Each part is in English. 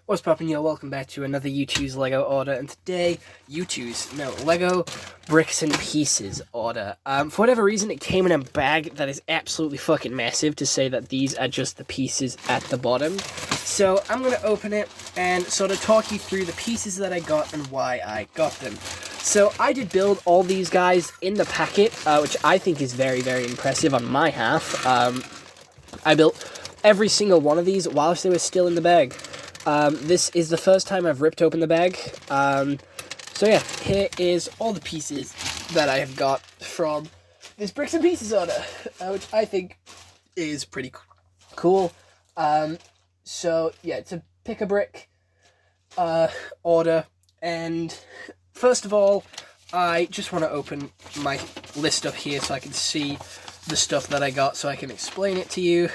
What's poppin', yo? Welcome back to another U2's Lego order, and today, Lego Bricks and Pieces order. For whatever reason, it came in a bag that is absolutely fucking massive to say that these are just the pieces at the bottom. So, I'm gonna open it and sort of talk you through the pieces that I got and why I got them. So, I did build all these guys in the packet, which I think is very, very impressive on my half. I built every single one of these whilst they were still in the bag. This is the first time I've ripped open the bag. So yeah, here is all the pieces that I have got from this Bricks and Pieces order, which I think is pretty cool. So yeah, it's a pick a brick order, and first of all, I just want to open my list up here so I can see the stuff that I got so I can explain it to you.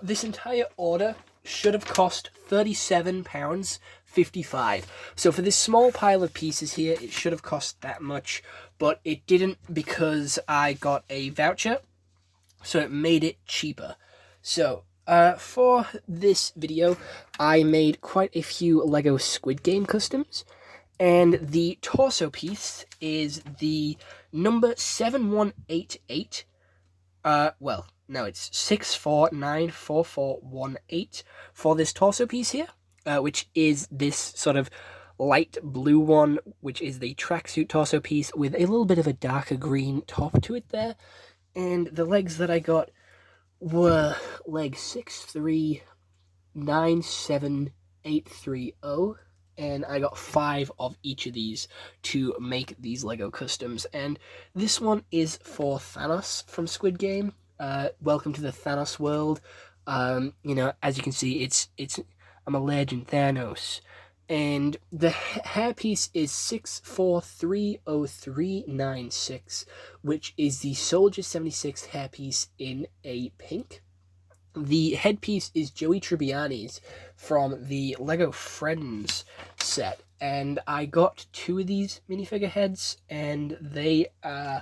This entire order should have cost £37.55. So for this small pile of pieces here, it should have cost that much, but it didn't because I got a voucher, so it made it cheaper. So for this video, I made quite a few Lego Squid Game customs, and the torso piece is the number 7188. No, it's 6494418 for this torso piece here, which is this sort of light blue one, which is the tracksuit torso piece with a little bit of a darker green top to it there. And the legs that I got were leg 6397830, and I got 5 of each of these to make these Lego customs. And this one is for Thanos from Squid Game. Welcome to the Thanos world. As you can see, I'm a legend, Thanos. And the hairpiece is 6430396, which is the Soldier 76 hairpiece in a pink. The headpiece is Joey Tribbiani's from the Lego Friends set, and I got 2 of these minifigure heads, and they are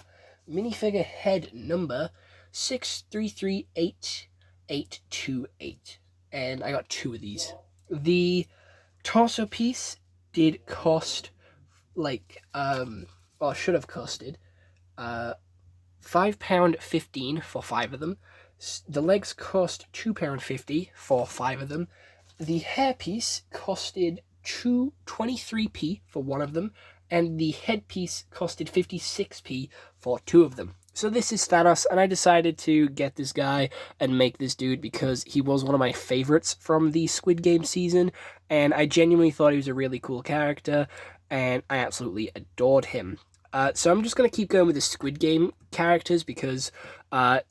minifigure head number 6338828, and I got 2 of these. The torso piece did cost should have costed £5.15 for 5 of them. The legs cost £2.50 for 5 of them. The hairpiece costed 23p for 1 of them, and the headpiece costed 56p for 2 of them. So this is Thanos, and I decided to get this guy and make this dude because he was one of my favorites from the Squid Game season, and I genuinely thought he was a really cool character, and I absolutely adored him. So I'm just going to keep going with the Squid Game characters because, I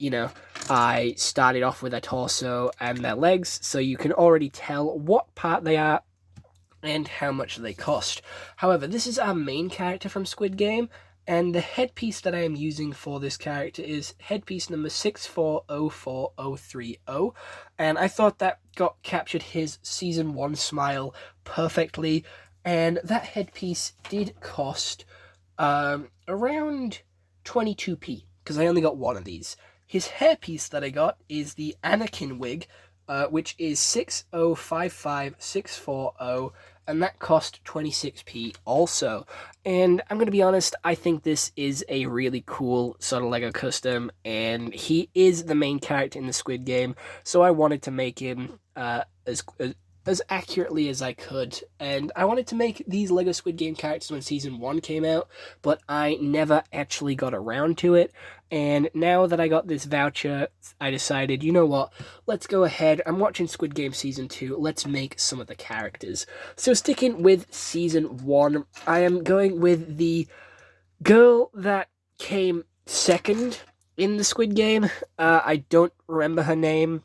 started off with their torso and their legs, so you can already tell what part they are and how much they cost. However, this is our main character from Squid Game, and the headpiece that I am using for this character is headpiece number 6404030, and I thought that captured his Season 1 smile perfectly, and that headpiece did cost around 22p, because I only got 1 of these. His hairpiece that I got is the Anakin wig, which is 6055640, and that cost 26p also. And I'm going to be honest, I think this is a really cool sort of Lego custom, and he is the main character in the Squid Game, so I wanted to make him as accurately as I could. And I wanted to make these Lego Squid Game characters when Season 1 came out, but I never actually got around to it. And now that I got this voucher, I decided, you know what, let's go ahead. I'm watching Squid Game Season 2. Let's make some of the characters. So sticking with Season 1, I am going with the girl that came second in the Squid Game. I don't remember her name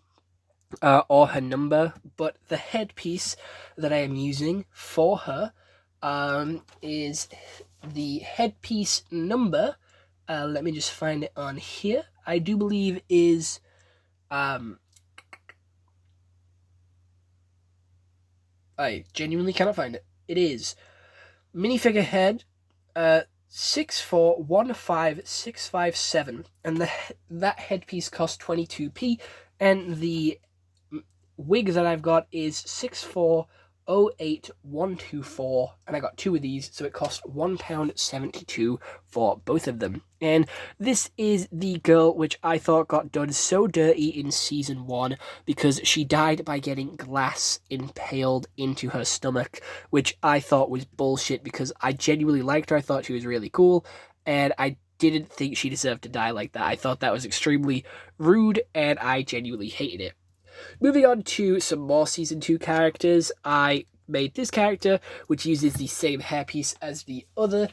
or her number, but the headpiece that I am using for her is the headpiece number. Let me just find it on here. I do believe is I genuinely cannot find it. It is minifigure head 6415657, and that headpiece costs 22p, and the wig that I've got is 640 08124, and I got 2 of these, so it cost £1.72 for both of them. And this is the girl which I thought got done so dirty in Season 1 because she died by getting glass impaled into her stomach, which I thought was bullshit because I genuinely liked her. I thought she was really cool, and I didn't think she deserved to die like that. I thought that was extremely rude, and I genuinely hated it. Moving on to some more Season 2 characters, I made this character, which uses the same hairpiece as the other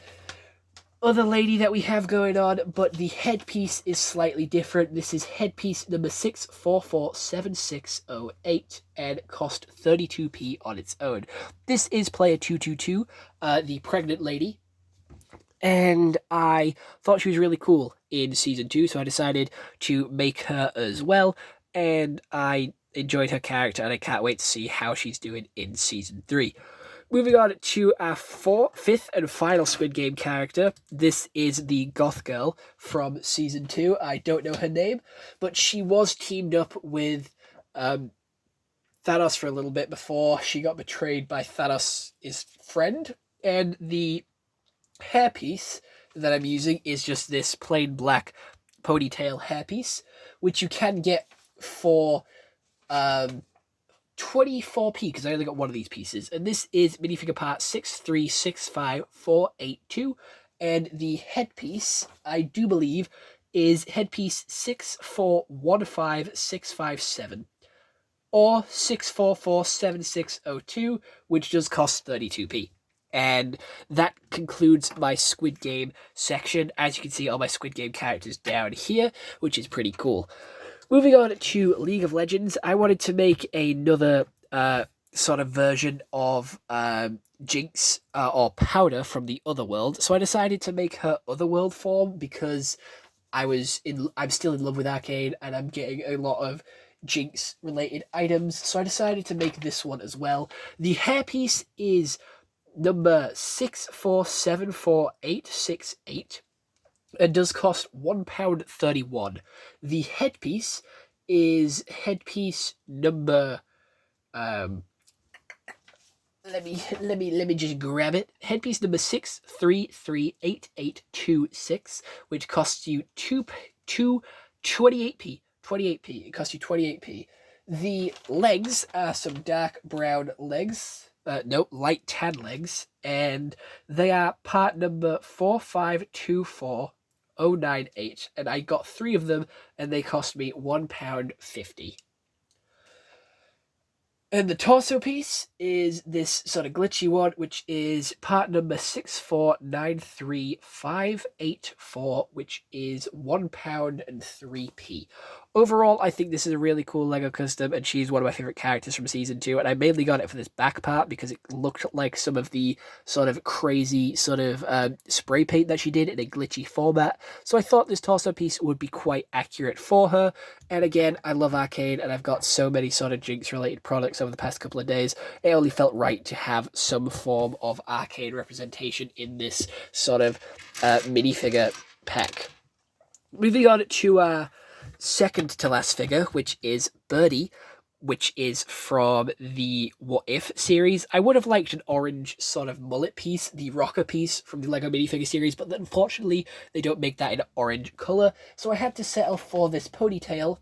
lady that we have going on, but the headpiece is slightly different. This is headpiece number 6447608 and cost 32p on its own. This is player 222, the pregnant lady, and I thought she was really cool in Season 2, so I decided to make her as well, and I enjoyed her character, and I can't wait to see how she's doing in Season 3. Moving on to our fifth and final Squid Game character. This is the goth girl from Season 2. I don't know her name, but she was teamed up with Thanos for a little bit before she got betrayed by Thanos' friend, and the hairpiece that I'm using is just this plain black ponytail hairpiece, which you can get for 24p, because I only got one of these pieces, and this is minifigure part 6365482, and the headpiece, I do believe, is headpiece 6415657 or 6447602, which does cost 32p. And that concludes my Squid Game section. As you can see, all my Squid Game characters down here, which is pretty cool. Moving on to League of Legends, I wanted to make another sort of version of Jinx or Powder from the Otherworld. So I decided to make her Otherworld form because I'm still in love with Arcane, and I'm getting a lot of Jinx related items. So I decided to make this one as well. The hairpiece is number 6474868. It does cost £1.31. The headpiece is headpiece number let me just grab it. Headpiece number 6338826, which costs you 28p. 28p. It costs you 28p. The legs are some dark brown legs. No, light tan legs, and they are part number 4524098, and I got 3 of them, and they cost me £1.50. And the torso piece is this sort of glitchy one, which is part number 6493584, which is £1.03. Overall, I think this is a really cool Lego custom, and she's one of my favorite characters from Season 2, and I mainly got it for this back part because it looked like some of the sort of crazy sort of spray paint that she did in a glitchy format, so I thought this torso piece would be quite accurate for her. And again, I love Arcane, and I've got so many sort of Jinx-related products over the past couple of days, it only felt right to have some form of Arcane representation in this sort of minifigure pack. Moving on to second to last figure, which is Birdie, which is from the What If series. I would have liked an orange sort of mullet piece, the rocker piece from the Lego minifigure series, but unfortunately they don't make that in orange colour, so I had to settle for this ponytail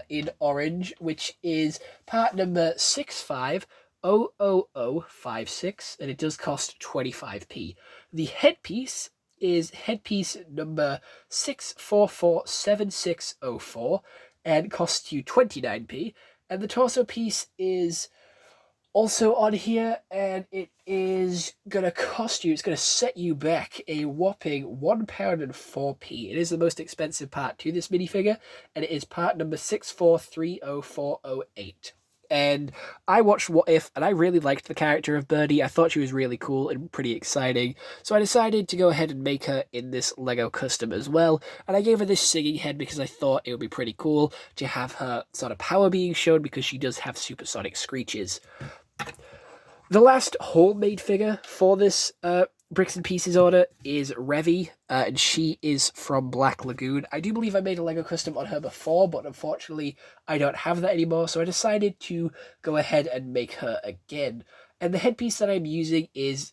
in orange, which is part number 650056, and it does cost 25p. The headpiece is headpiece number 6447604 and costs you 29p, and the torso piece is also on here, and it is gonna cost you, it's gonna set you back a whopping £1.04. It is the most expensive part to this minifigure, and it is part number 6430408. And I watched What If, and I really liked the character of Birdie. I thought she was really cool and pretty exciting, so I decided to go ahead and make her in this Lego custom as well, and I gave her this singing head because I thought it would be pretty cool to have her sort of power being shown because she does have supersonic screeches. The last homemade figure for this Bricks and Pieces order is Revy, and she is from Black Lagoon. I do believe I made a Lego custom on her before, but unfortunately I don't have that anymore, so I decided to go ahead and make her again. And the headpiece that I'm using is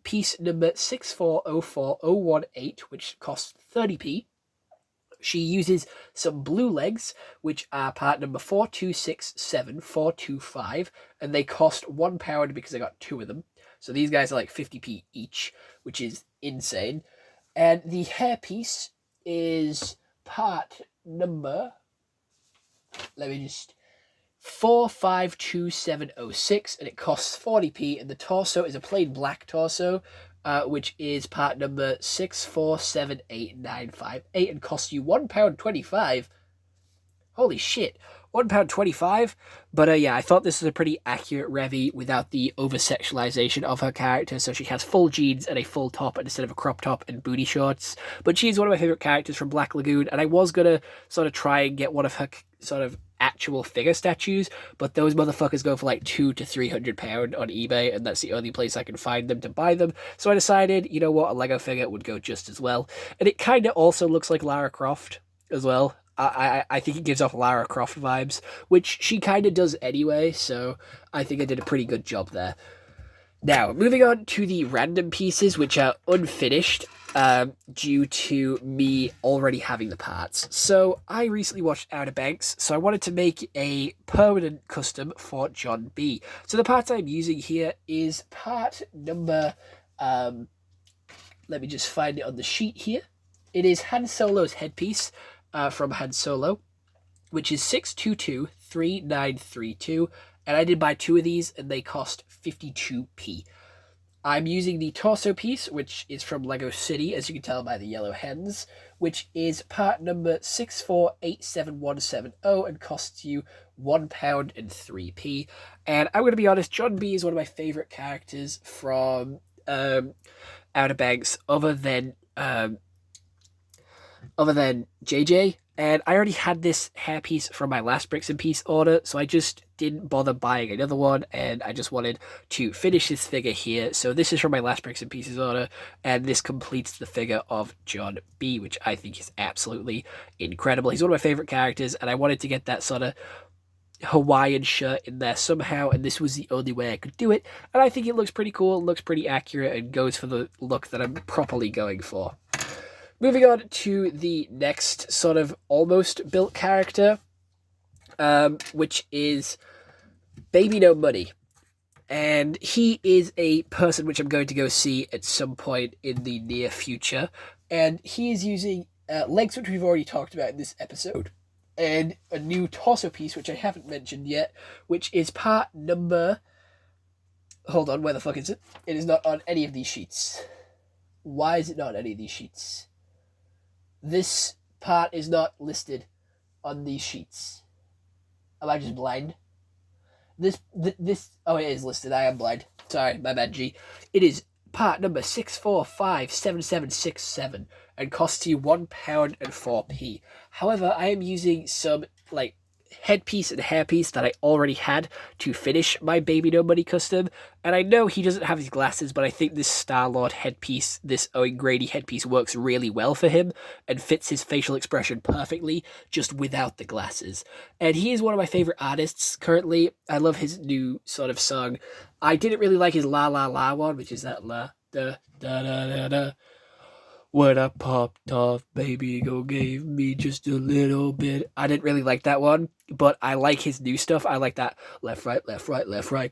piece number 6404018, which costs 30p. She uses some blue legs, which are part number 4267425, and they cost £1 because I got two of them. So these guys are like 50p each, which is insane. And the hairpiece is part number, let me just, 452706, and it costs 40p. And the torso is a plain black torso, which is part number 6478958, and costs you £1.25. Holy shit, £1.25. But yeah, I thought this was a pretty accurate Revy without the over-sexualization of her character. So she has full jeans and a full top instead of a crop top and booty shorts. But she's one of my favorite characters from Black Lagoon, and I was gonna sort of try and get one of her sort of actual figure statues, but those motherfuckers go for like £200 to £300 on eBay, and that's the only place I can find them to buy them. So I decided, you know what, a Lego figure would go just as well. And it kind of also looks like Lara Croft as well. I think it gives off Lara Croft vibes, which she kind of does anyway, so I think I did a pretty good job there. Now, moving on to the random pieces, which are unfinished due to me already having the parts. So, I recently watched Outer Banks, so I wanted to make a permanent custom for John B. So, the parts I'm using here is part number, let me just find it on the sheet here. It is Han Solo's headpiece from Han Solo, which is 6223932, and I did buy two of these, and they cost 52p. I'm using the torso piece, which is from Lego City, as you can tell by the yellow hens, which is part number 6487170 and costs you £1 and 3p. And I'm going to be honest, John B is one of my favorite characters from Outer Banks, other than JJ, and I already had this hairpiece from my last Bricks and Piece order, so I just didn't bother buying another one, and I just wanted to finish this figure here. So this is from my last Bricks and Pieces order, and this completes the figure of John B, which I think is absolutely incredible. He's one of my favorite characters, and I wanted to get that sort of Hawaiian shirt in there somehow, and this was the only way I could do it, and I think it looks pretty cool, looks pretty accurate, and goes for the look that I'm properly going for. Moving on to the next sort of almost built character, which is Baby No Money. And he is a person which I'm going to go see at some point in the near future. And he is using legs, which we've already talked about in this episode, and a new torso piece, which I haven't mentioned yet, which is part number... Hold on, where the fuck is it? It is not on any of these sheets. Why is it not on any of these sheets? This part is not listed on these sheets. Am I just blind? This, oh, it is listed. I am blind. Sorry, my bad, G. It is part number 6457767 and costs you £1 and 4p. However, I am using some, like, headpiece and hairpiece that I already had to finish my Baby No Money custom, and I know he doesn't have his glasses, but I think this Star-Lord headpiece, this Owen Grady headpiece, works really well for him and fits his facial expression perfectly, just without the glasses. And he is one of my favorite artists currently. I love his new sort of song. I didn't really like his La La La one, which is that La Da Da Da Da Da. When I popped off, baby go gave me just a little bit. I didn't really like that one, but I like his new stuff. I like that left, right,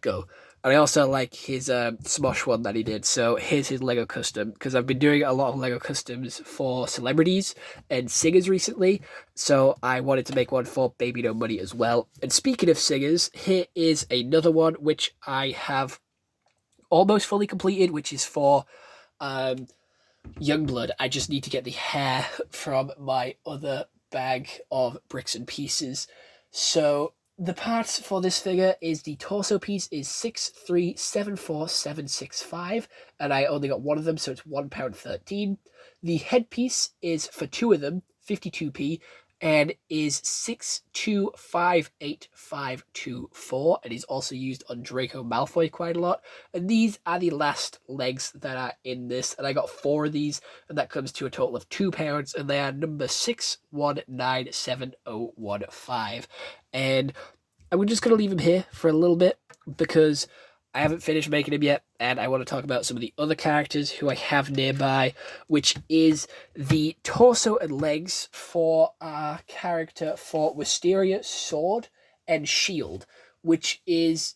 go. And I also like his Smosh one that he did. So here's his Lego custom, because I've been doing a lot of Lego customs for celebrities and singers recently. So I wanted to make one for Baby No Money as well. And speaking of singers, here is another one which I have almost fully completed, which is for Youngblood. I just need to get the hair from my other bag of Bricks and Pieces. So the parts for this figure is the torso piece is 6374765, and I only got one of them, so it's £1.13. The headpiece is for two of them, 52p, and is 6258524, and is also used on Draco Malfoy quite a lot. And these are the last legs that are in this, and I got 4 of these, and that comes to a total of £2, and they are number 619715. And I'm just going to leave them here for a little bit because I haven't finished making them yet, and I want to talk about some of the other characters who I have nearby, which is the torso and legs for our character for Wisteria Sword and Shield, which is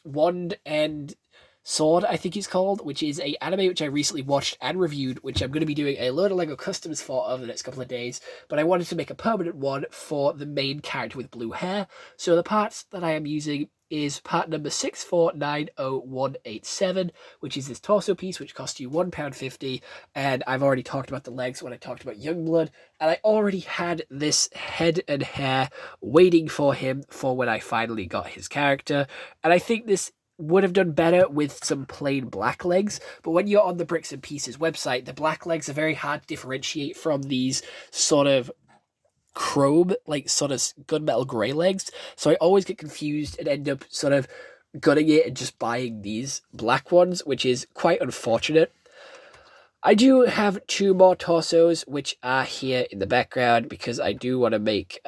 Wand and Sword, I think it's called, which is a anime which I recently watched and reviewed, which I'm going to be doing a load of LEGO customs for over the next couple of days, but I wanted to make a permanent one for the main character with blue hair. So the parts that I am using is part number 6490187, which is this torso piece, which costs you £1.50, and I've already talked about the legs when I talked about Youngblood, and I already had this head and hair waiting for him for when I finally got his character, and I think this would have done better with some plain black legs, but when you're on the Bricks and Pieces website, the black legs are very hard to differentiate from these sort of chrome, like sort of gunmetal grey legs, so I always get confused and end up sort of gutting it and just buying these black ones, which is quite unfortunate. I do have 2 more torsos, which are here in the background, because I do want to make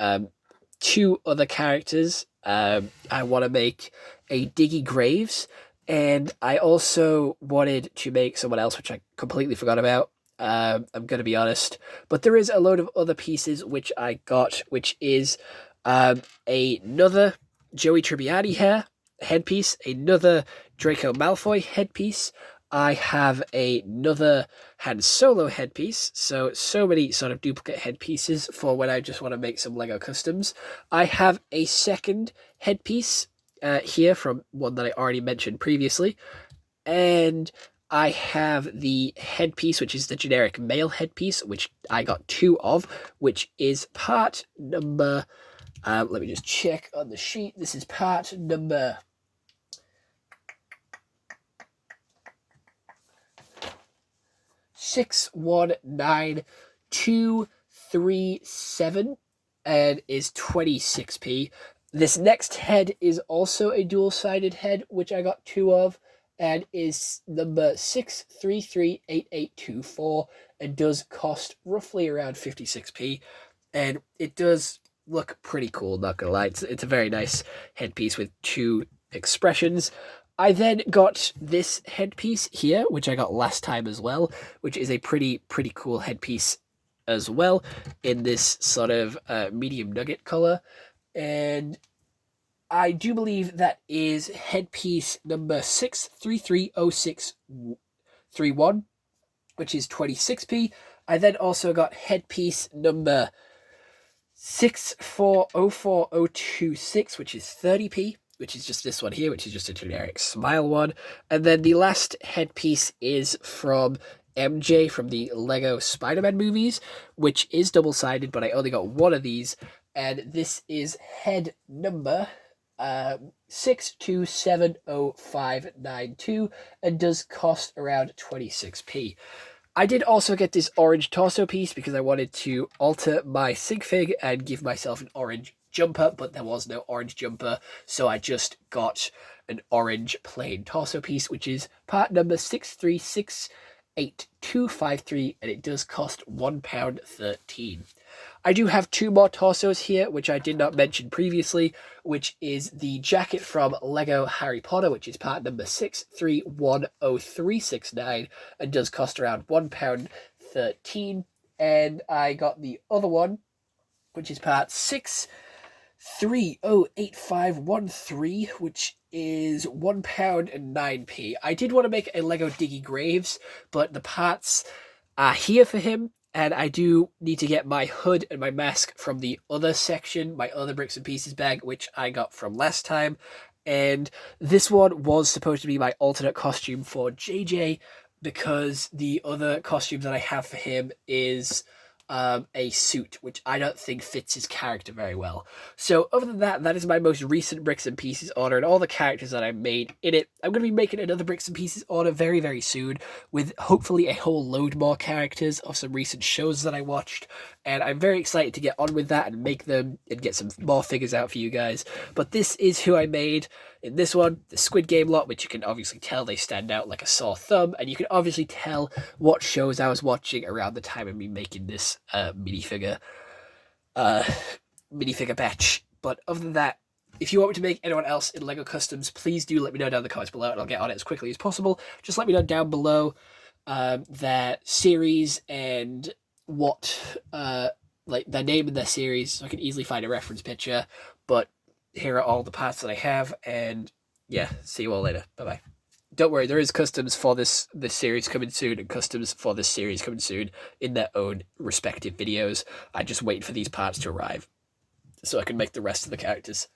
2 other characters. I want to make a Diggy Graves, and I also wanted to make someone else, which I completely forgot about. I'm going to be honest. But there is a load of other pieces which I got, which is another Joey Tribbiani headpiece, another Draco Malfoy headpiece. I have another Han Solo headpiece, so many sort of duplicate headpieces for when I just want to make some LEGO customs. I have a second headpiece here from one that I already mentioned previously, and I have the headpiece, which is the generic male headpiece, which I got 2 of, which is part number, let me just check on the sheet. This is part number 619237, and is 26p. This next head is also a dual-sided head, which I got 2 of, and is number 6338824, and does cost roughly around 56p, and it does look pretty cool, not gonna lie. It's a very nice headpiece with 2 expressions. I then got this headpiece here, which I got last time as well, which is a pretty cool headpiece as well, in this sort of medium nugget color, and I do believe that is headpiece number 6330631, which is 26p. I then also got headpiece number 6404026, which is 30p, which is just this one here, which is just a generic smile one. And then the last headpiece is from MJ from the LEGO Spider-Man movies, which is double-sided, but I only got 1 of these, and this is head number 6270592, and does cost around 26p. I did also get this orange torso piece because I wanted to alter my sig fig and give myself an orange jumper, but there was no orange jumper, so I just got an orange plain torso piece, which is part number 6368253, and it does cost £1.13. I do have 2 more torsos here, which I did not mention previously, which is the jacket from LEGO Harry Potter, which is part number 6310369, and does cost around £1.13. And I got the other one, which is part 6308513, which is £1.09. I did want to make a LEGO Diggy Graves, but the parts are here for him, and I do need to get my hood and my mask from the other section, my other Bricks and Pieces bag, which I got from last time. And this one was supposed to be my alternate costume for JJ, because the other costume that I have for him is a suit, which I don't think fits his character very well. So other than that, that is my most recent Bricks and Pieces order and all the characters that I made in it. I'm going to be making another Bricks and Pieces order very, very soon with hopefully a whole load more characters of some recent shows that I watched. And I'm very excited to get on with that and make them and get some more figures out for you guys. But this is who I made in this one, the Squid Game lot, which you can obviously tell they stand out like a sore thumb. And you can obviously tell what shows I was watching around the time of me making this minifigure batch. But other than that, if you want me to make anyone else in LEGO Customs, please do let me know down in the comments below, and I'll get on it as quickly as possible. Just let me know down below their series and what like their name and their series, so I can easily find a reference picture. But here are all the parts that I have, and yeah, see you all later. Bye bye. Don't worry, there is customs for this series coming soon, and customs for this series coming soon in their own respective videos. I just wait for these parts to arrive so I can make the rest of the characters.